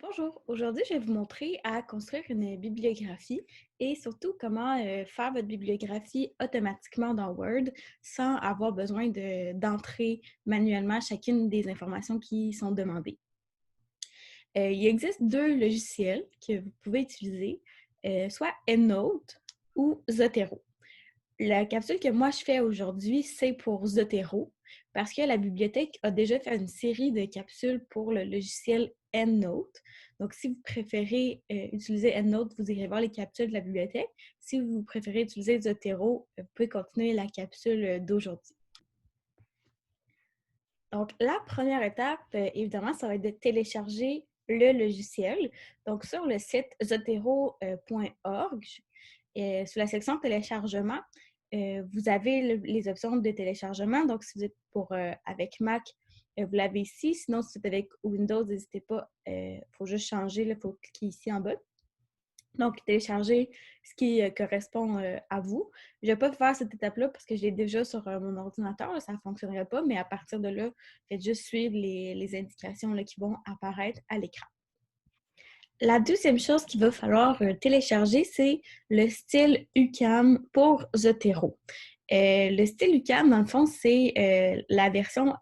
Bonjour, aujourd'hui je vais vous montrer à construire une bibliographie et surtout comment faire votre bibliographie automatiquement dans Word sans avoir besoin d'entrer manuellement chacune des informations qui sont demandées. Il existe deux logiciels que vous pouvez utiliser, soit EndNote ou Zotero. La capsule que moi je fais aujourd'hui, c'est pour Zotero parce que la bibliothèque a déjà fait une série de capsules pour le logiciel EndNote. Donc, si vous préférez utiliser EndNote, vous irez voir les capsules de la bibliothèque. Si vous préférez utiliser Zotero, vous pouvez continuer la capsule d'aujourd'hui. Donc, la première étape, évidemment, ça va être de télécharger le logiciel. Donc, sur le site zotero.org, sur la section téléchargement, vous avez les options de téléchargement. Donc, si vous êtes avec Mac, vous l'avez ici. Sinon, si vous êtes avec Windows, n'hésitez pas. Il faut juste changer. Il faut cliquer ici en bas. Donc, télécharger ce qui correspond à vous. Je ne vais pas faire cette étape-là parce que je l'ai déjà sur mon ordinateur. Là, ça ne fonctionnerait pas, mais à partir de là, faites juste suivre les indications là, qui vont apparaître à l'écran. La deuxième chose qu'il va falloir télécharger, c'est le style UQAM pour Zotero. Le style UQAM, dans le fond, c'est la version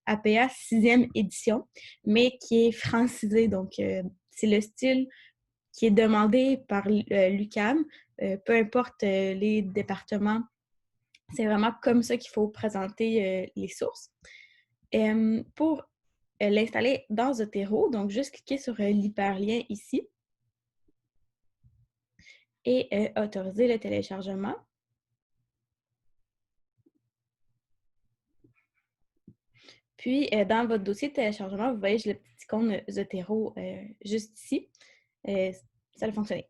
APA 6e édition, mais qui est francisée. Donc, c'est le style qui est demandé par l'UQAM, peu importe les départements. C'est vraiment comme ça qu'il faut présenter les sources. Pour l'installer dans Zotero, donc juste cliquer sur l'hyperlien ici et autoriser le téléchargement. Puis, dans votre dossier de téléchargement, vous voyez, j'ai le petit icône Zotero juste ici. Ça a fonctionné.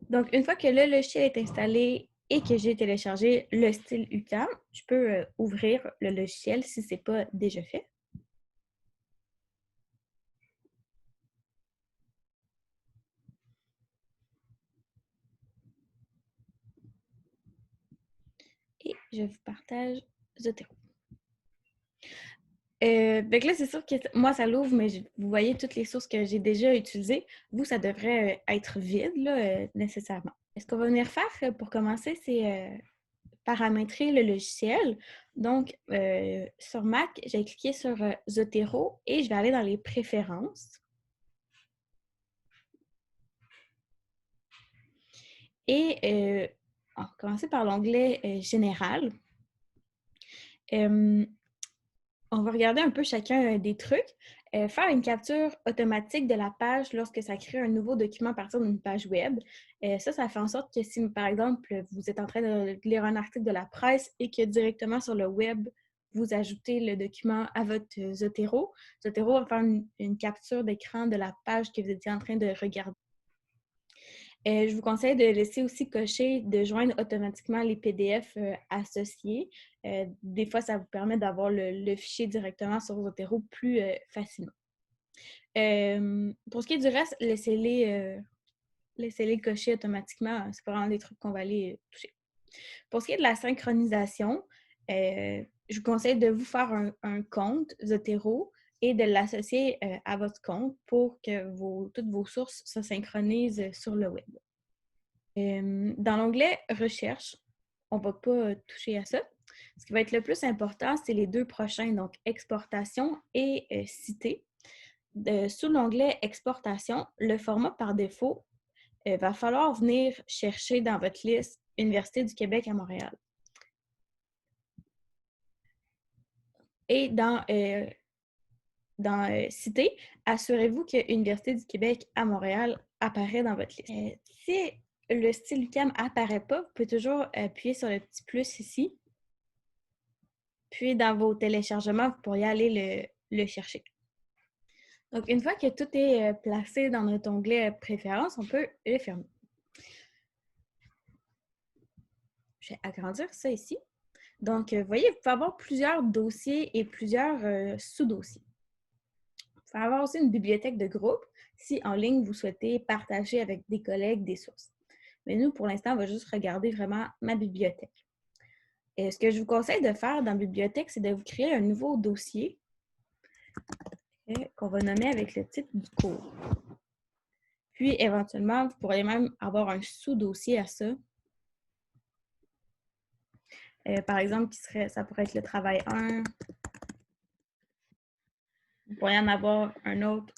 Donc, une fois que le logiciel est installé et que j'ai téléchargé le style UQAM, je peux ouvrir le logiciel si ce n'est pas déjà fait. Et je vous partage Zotero. Donc là, c'est sûr que moi, ça l'ouvre, mais vous voyez toutes les sources que j'ai déjà utilisées. Vous, ça devrait être vide, là, nécessairement. Ce qu'on va venir faire pour commencer, c'est paramétrer le logiciel. Donc, sur Mac, j'ai cliqué sur Zotero et je vais aller dans les préférences. Et on va commencer par l'onglet Général. On va regarder un peu chacun des trucs. Faire une capture automatique de la page lorsque ça crée un nouveau document à partir d'une page web. Ça fait en sorte que si, par exemple, vous êtes en train de lire un article de la presse et que directement sur le web, vous ajoutez le document à votre Zotero, Zotero va faire une capture d'écran de la page que vous étiez en train de regarder. Je vous conseille de laisser aussi cocher de joindre automatiquement les PDF associés. Des fois, ça vous permet d'avoir le fichier directement sur Zotero plus facilement. Pour ce qui est du reste, laissez-les cocher automatiquement. C'est pas vraiment des trucs qu'on va aller toucher. Pour ce qui est de la synchronisation, je vous conseille de vous faire un compte Zotero et de l'associer à votre compte pour que toutes vos sources se synchronisent sur le web. Dans l'onglet Recherche, on ne va pas toucher à ça. Ce qui va être le plus important, c'est les deux prochains, donc Exportation et Citer. Sous l'onglet Exportation, le format par défaut va falloir venir chercher dans votre liste Université du Québec à Montréal. Et dans Citer, assurez-vous que Université du Québec à Montréal apparaît dans votre liste. Si le style UQAM n'apparaît pas, vous pouvez toujours appuyer sur le petit plus ici. Puis, dans vos téléchargements, vous pourriez aller le chercher. Donc, une fois que tout est placé dans notre onglet Préférences, on peut le fermer. Je vais agrandir ça ici. Donc, vous voyez, vous pouvez avoir plusieurs dossiers et plusieurs sous-dossiers. Vous pouvez avoir aussi une bibliothèque de groupe si en ligne, vous souhaitez partager avec des collègues des sources. Mais nous, pour l'instant, on va juste regarder vraiment ma bibliothèque. Et ce que je vous conseille de faire dans la bibliothèque, c'est de vous créer un nouveau dossier qu'on va nommer avec le titre du cours. Puis, éventuellement, vous pourriez même avoir un sous-dossier à ça. Par exemple, ça pourrait être le travail 1. Vous pourriez en avoir un autre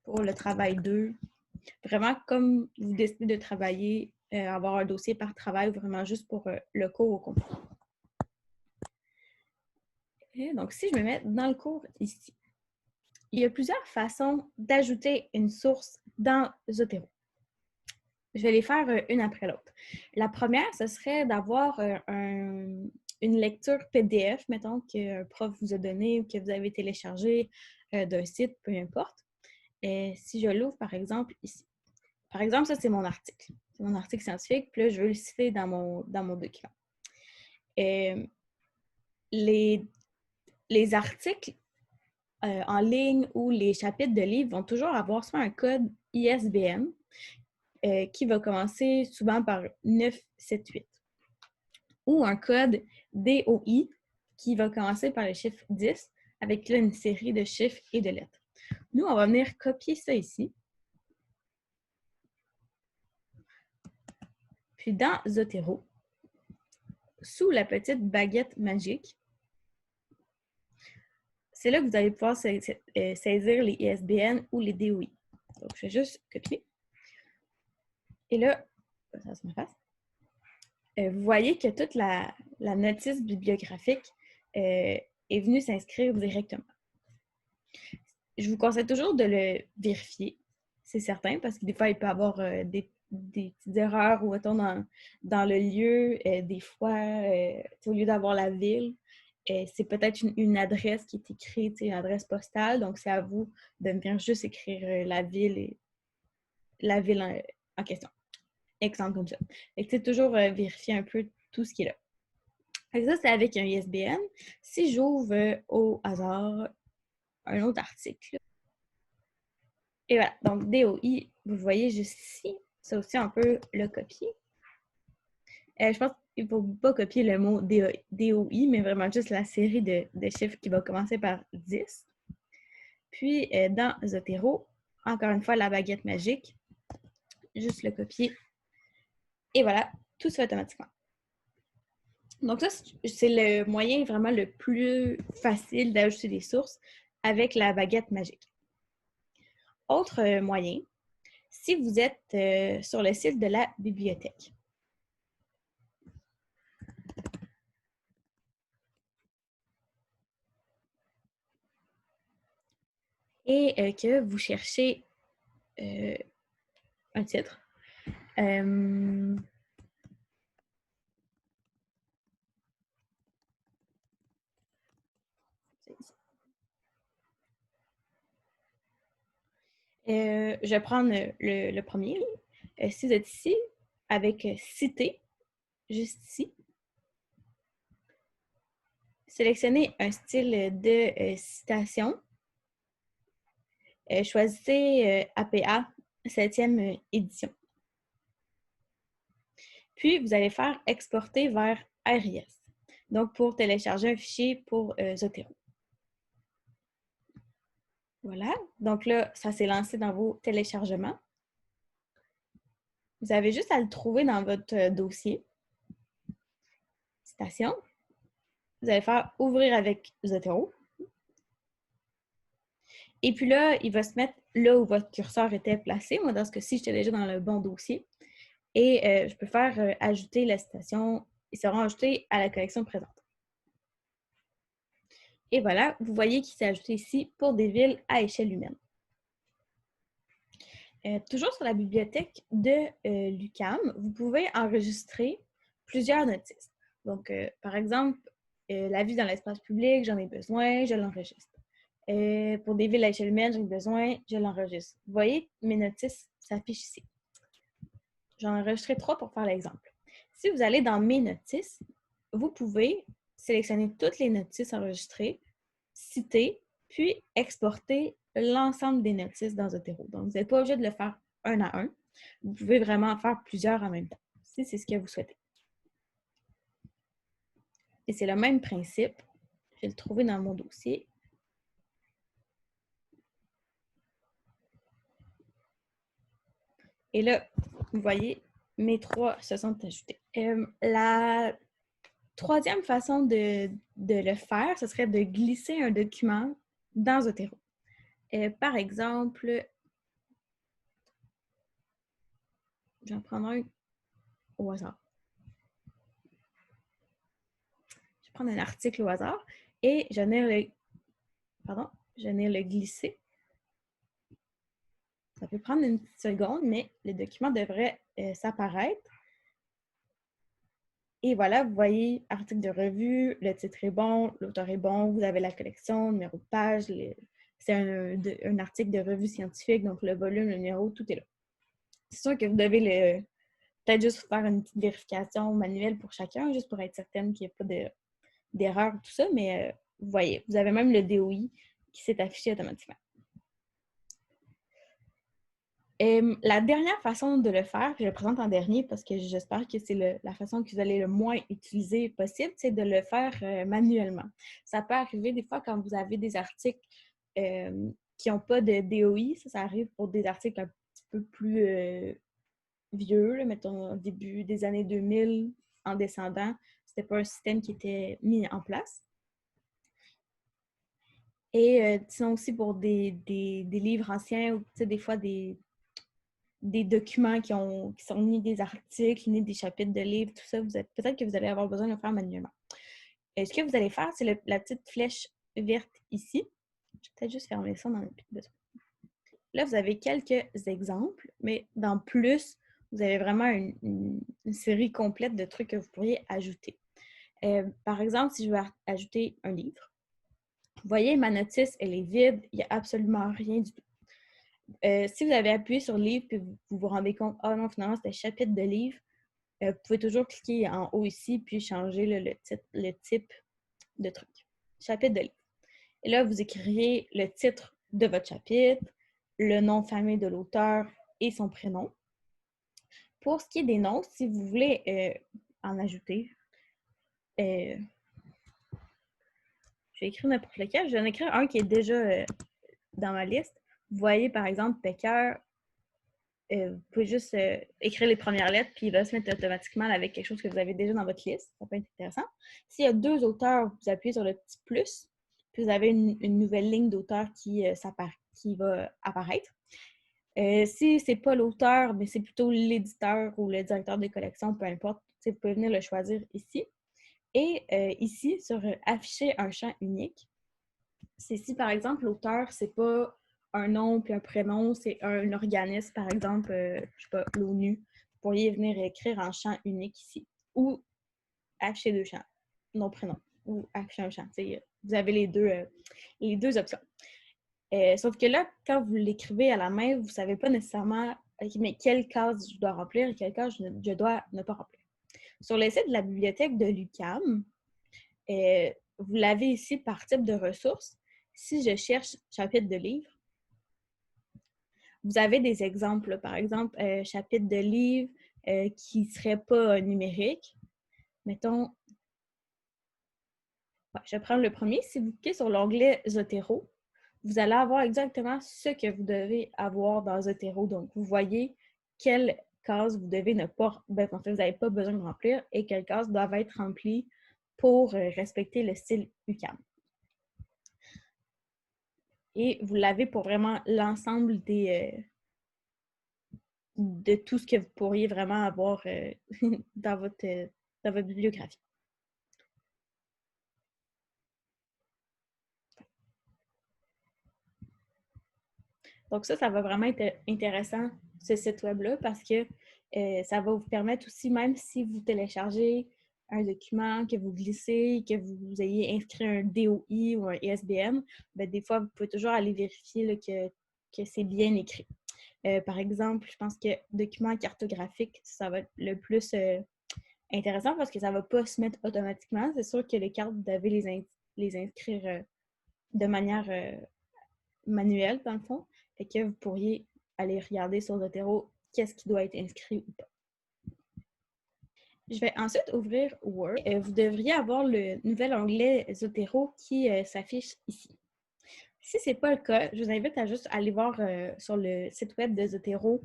pour le travail 2. Vraiment, comme vous décidez de travailler, avoir un dossier par travail, vraiment juste pour le cours au complet. Et donc, si je me mets dans le cours ici, il y a plusieurs façons d'ajouter une source dans Zotero. Je vais les faire une après l'autre. La première, ce serait d'avoir une lecture PDF, mettons, qu'un prof vous a donné ou que vous avez téléchargé d'un site, peu importe. Et si je l'ouvre, par exemple, ici. Par exemple, ça, c'est mon article. C'est mon article scientifique, puis là, je veux le citer dans mon document. Les articles en ligne ou les chapitres de livres vont toujours avoir soit un code ISBN qui va commencer souvent par 978 ou un code DOI qui va commencer par le chiffre 10 avec là, une série de chiffres et de lettres. Nous, on va venir copier ça ici. Puis dans Zotero, sous la petite baguette magique, c'est là que vous allez pouvoir saisir les ISBN ou les DOI. Donc, je vais juste copier. Et là, ça se m'efface. Vous voyez que toute la notice bibliographique est venue s'inscrire directement. Je vous conseille toujours de le vérifier, c'est certain, parce que des fois, il peut y avoir des petites erreurs ou mettons dans le lieu, des fois, au lieu d'avoir la ville, c'est peut-être une adresse qui est écrite, une adresse postale, donc c'est à vous de venir juste écrire la ville en question. Exemple comme ça. C'est toujours vérifier un peu tout ce qui est là. Et ça, c'est avec un ISBN. Si j'ouvre au hasard un autre article, et voilà, donc DOI, vous voyez juste ici, ça aussi on peut le copier. Je pense qu'il ne faut pas copier le mot DOI, mais vraiment juste la série de chiffres qui va commencer par 10. Puis dans Zotero, encore une fois, la baguette magique, juste le copier. Et voilà, tout se fait automatiquement. Donc ça, c'est le moyen vraiment le plus facile d'ajouter des sources avec la baguette magique. Autre moyen, si vous êtes sur le site de la bibliothèque. Et que vous cherchez un titre. Je vais prendre le premier. Si vous êtes ici, avec citer, juste ici, sélectionnez un style de citation. Choisissez APA 7e édition. Puis, vous allez faire exporter vers RIS. Donc, pour télécharger un fichier pour Zotero. Voilà. Donc là, ça s'est lancé dans vos téléchargements. Vous avez juste à le trouver dans votre dossier. Citation. Vous allez faire ouvrir avec Zotero. Et puis là, il va se mettre là où votre curseur était placé. Moi, dans ce cas-ci, j'étais déjà dans le bon dossier. Et je peux faire ajouter la citation. Ils seront ajoutés à la collection présente. Et voilà, vous voyez qu'il s'est ajouté ici pour des villes à échelle humaine. Toujours sur la bibliothèque de l'UQAM, vous pouvez enregistrer plusieurs notices. Donc, par exemple, la vie dans l'espace public, j'en ai besoin, je l'enregistre. Pour des villes à échelle humaine, j'en ai besoin, je l'enregistre. Vous voyez, mes notices s'affichent ici. J'en ai enregistré 3 pour faire l'exemple. Si vous allez dans mes notices, vous pouvez sélectionner toutes les notices enregistrées, citer, puis exporter l'ensemble des notices dans Zotero. Donc, vous n'êtes pas obligé de le faire un à un. Vous pouvez vraiment en faire plusieurs en même temps, si c'est ce que vous souhaitez. Et c'est le même principe. Je vais le trouver dans mon dossier. Et là, vous voyez, mes 3 se sont ajoutés. La troisième façon de le faire, ce serait de glisser un document dans Zotero. Par exemple, je vais en prendre un au hasard. Je vais prendre un article au hasard et je vais le glisser. Ça peut prendre une petite seconde, mais le document devrait s'apparaître. Et voilà, vous voyez, article de revue, le titre est bon, l'auteur est bon, vous avez la collection, le numéro de page, c'est un article de revue scientifique, donc le volume, le numéro, tout est là. C'est sûr que vous devez peut-être juste faire une petite vérification manuelle pour chacun, juste pour être certaine qu'il n'y ait pas d'erreur, tout ça, mais vous voyez, vous avez même le DOI qui s'est affiché automatiquement. La dernière façon de le faire, je le présente en dernier parce que j'espère que c'est la façon que vous allez le moins utiliser possible, c'est de le faire manuellement. Ça peut arriver des fois quand vous avez des articles qui n'ont pas de DOI, ça arrive pour des articles un petit peu plus vieux, là, mettons au début des années 2000, en descendant, c'était pas un système qui était mis en place. Et sinon aussi pour des livres anciens ou des fois des documents qui sont ni des articles, ni des chapitres de livres, tout ça, peut-être que vous allez avoir besoin de le faire manuellement. Ce que vous allez faire, c'est la petite flèche verte ici. Je vais peut-être juste fermer ça, on n'en a plus besoin. Là, vous avez quelques exemples, mais dans plus, vous avez vraiment une série complète de trucs que vous pourriez ajouter. Par exemple, si je veux ajouter un livre, vous voyez, ma notice, elle est vide, il n'y a absolument rien du tout. Si vous avez appuyé sur livre et vous vous rendez compte, ah non, finalement, c'était chapitre de livre, vous pouvez toujours cliquer en haut ici puis changer le type de truc. Chapitre de livre. Et là, vous écrivez le titre de votre chapitre, le nom de famille de l'auteur et son prénom. Pour ce qui est des noms, si vous voulez en ajouter, je vais écrire n'importe lequel. Je vais en écrire un qui est déjà dans ma liste. Vous voyez, par exemple, Pecker. Vous pouvez juste écrire les premières lettres, puis il va se mettre automatiquement avec quelque chose que vous avez déjà dans votre liste. Ça peut être intéressant. S'il y a 2 auteurs, vous appuyez sur le petit plus, puis vous avez une nouvelle ligne d'auteur qui va apparaître. Si ce n'est pas l'auteur, mais c'est plutôt l'éditeur ou le directeur des collections, peu importe, vous pouvez venir le choisir ici. Et ici, sur afficher un champ unique, c'est si, par exemple, l'auteur, c'est pas un nom puis un prénom, c'est un organisme, par exemple, je sais pas, l'ONU. Vous pourriez venir écrire en champ unique ici. Ou afficher 2 champs, nom, prénom. Ou afficher un champ. Vous avez les deux options. Sauf que là, quand vous l'écrivez à la main, vous ne savez pas nécessairement mais quelle case je dois remplir et quelle case je dois ne pas remplir. Sur le site de la bibliothèque de l'UQAM, vous l'avez ici par type de ressources. Si je cherche chapitre de livre, vous avez des exemples. Par exemple, chapitre de livre qui ne serait pas numérique. Mettons, je vais prendre le premier. Si vous cliquez sur l'onglet Zotero, vous allez avoir exactement ce que vous devez avoir dans Zotero. Donc, vous voyez quelles cases vous devez ne pas... en fait, vous n'avez pas besoin de remplir et quelles cases doivent être remplies pour respecter le style UQAM. Et vous l'avez pour vraiment l'ensemble de tout ce que vous pourriez vraiment avoir dans votre bibliographie. Donc ça va vraiment être intéressant, ce site web-là, parce que ça va vous permettre aussi, même si vous téléchargez un document, que vous glissez, que vous ayez inscrit un DOI ou un ISBN, bien, des fois, vous pouvez toujours aller vérifier là, que c'est bien écrit. Par exemple, je pense que document cartographique, ça va être le plus intéressant parce que ça ne va pas se mettre automatiquement. C'est sûr que les cartes, vous devez les inscrire de manière manuelle, dans le fond. Fait que vous pourriez aller regarder sur Zotero qu'est-ce qui doit être inscrit ou pas. Je vais ensuite ouvrir Word. Vous devriez avoir le nouvel onglet Zotero qui s'affiche ici. Si ce n'est pas le cas, je vous invite à juste aller voir sur le site web de Zotero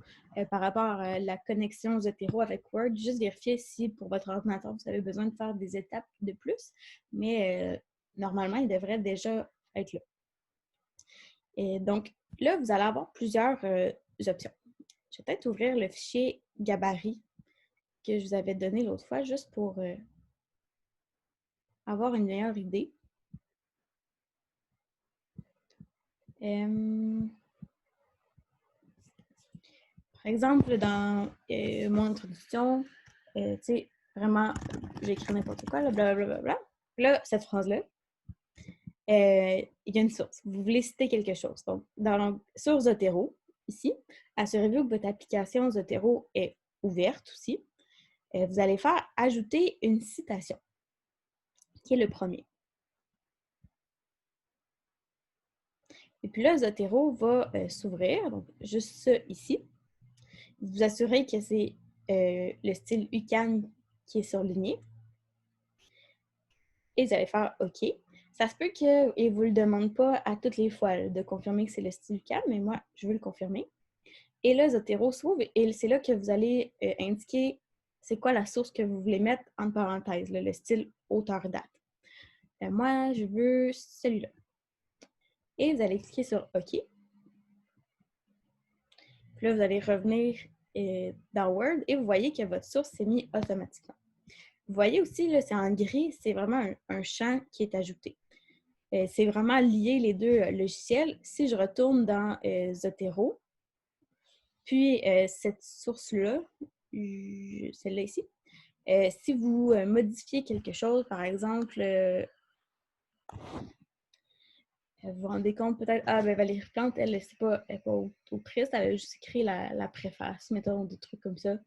par rapport à la connexion Zotero avec Word, juste vérifier si pour votre ordinateur, vous avez besoin de faire des étapes de plus, mais normalement, il devrait déjà être là. Et donc, là, vous allez avoir plusieurs options. Je vais peut-être ouvrir le fichier gabarit que je vous avais donné l'autre fois, juste pour avoir une meilleure idée. Par exemple, dans mon introduction, tu sais, vraiment, j'écris n'importe quoi, là, blablabla. Là, cette phrase-là, il y a une source. Vous voulez citer quelque chose. Donc, sur Zotero, ici, assurez-vous que votre application Zotero est ouverte aussi. Vous allez faire ajouter une citation, qui est le premier. Et puis là, Zotero va s'ouvrir, donc juste ça ici. Vous assurez que c'est le style UCAN qui est surligné. Et vous allez faire OK. Ça se peut qu'il ne vous le demande pas à toutes les fois là, de confirmer que c'est le style UCAN, mais moi, je veux le confirmer. Et là, Zotero s'ouvre et c'est là que vous allez indiquer c'est quoi la source que vous voulez mettre entre parenthèses, là, le style auteur-date. Moi, je veux celui-là. Et vous allez cliquer sur OK. Puis là, vous allez revenir dans Word et vous voyez que votre source s'est mise automatiquement. Vous voyez aussi, là, c'est en gris, c'est vraiment un champ qui est ajouté. C'est vraiment lié les deux logiciels. Si je retourne dans Zotero, puis cette source-là, celle-là ici, si vous modifiez quelque chose, par exemple, vous vous rendez compte peut-être, ah ben Valérie Plante, elle n'est pas autrice, elle a juste écrit la préface, mettons, des trucs comme ça,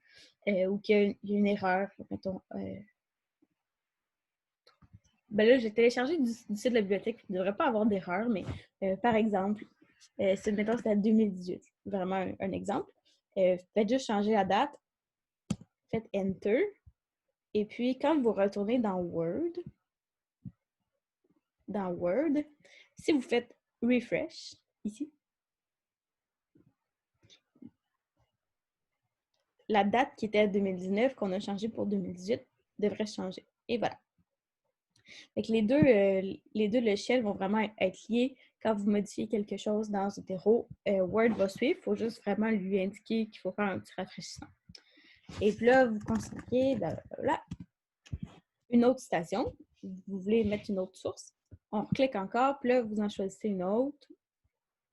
ou qu'il y a une erreur, mettons. Ben là, j'ai téléchargé du site de la bibliothèque, il ne devrait pas avoir d'erreur, mais par exemple, mettons, c'était 2018, vraiment un exemple. Faites juste changer la date, faites Enter, et puis quand vous retournez dans Word, si vous faites Refresh, ici, la date qui était 2019, qu'on a changé pour 2018, devrait changer. Et voilà. Fait que les deux logiciels vont vraiment être liés. Quand vous modifiez quelque chose dans Zotero, Word va suivre. Il faut juste vraiment lui indiquer qu'il faut faire un petit rafraîchissement. Et puis là, vous considérez une autre citation. Vous voulez mettre une autre source. On clique encore, puis là, vous en choisissez une autre.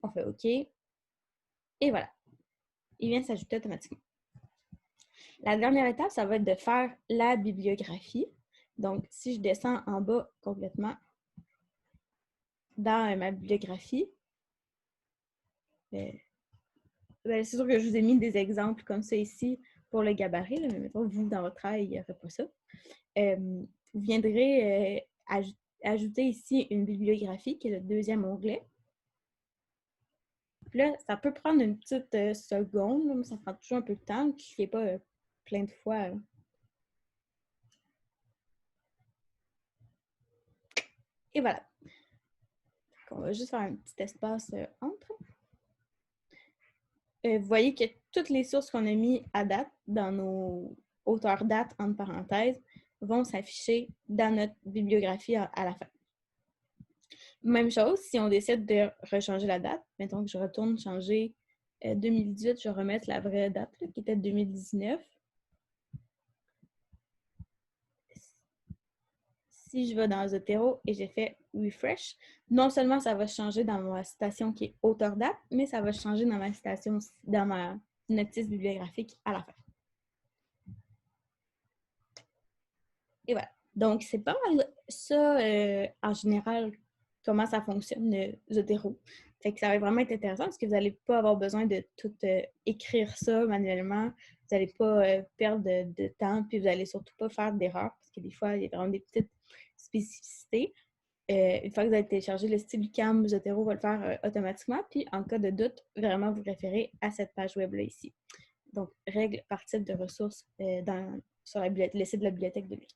On fait OK. Et voilà. Il vient s'ajouter automatiquement. La dernière étape, ça va être de faire la bibliographie. Donc, si je descends en bas complètement dans ma bibliographie, c'est sûr que je vous ai mis des exemples comme ça ici pour le gabarit, là, mais mettons, vous, dans votre travail, il n'y aurait pas ça. Vous viendrez ajouter ici une bibliographie, qui est le deuxième onglet. Puis là, ça peut prendre une petite seconde, là, mais ça prend toujours un peu de temps. Ne cliquez pas plein de fois. Et voilà. On va juste faire un petit espace entre. Vous voyez que toutes les sources qu'on a mis à date dans nos auteurs date entre parenthèses vont s'afficher dans notre bibliographie à la fin. Même chose, si on décide de rechanger la date, mettons que je retourne changer 2018, je vais remettre la vraie date là, qui était 2019. Si je vais dans Zotero et j'ai fait refresh, non seulement ça va changer dans ma citation qui est auteur date, mais ça va changer dans ma citation, dans ma notice bibliographique à la fin. Et voilà. Donc, c'est pas mal ça, en général, comment ça fonctionne, Zotero. Fait que ça va vraiment être intéressant parce que vous n'allez pas avoir besoin de tout écrire ça manuellement. Vous n'allez pas perdre de temps, puis vous n'allez surtout pas faire d'erreurs parce que des fois, il y a vraiment des petites spécificités. Une fois que vous avez téléchargé le style UCAM, Zotero va le faire automatiquement. Puis, en cas de doute, vraiment vous référez à cette page web-là ici. Donc, règles par type de ressources sur le site de la bibliothèque de lui.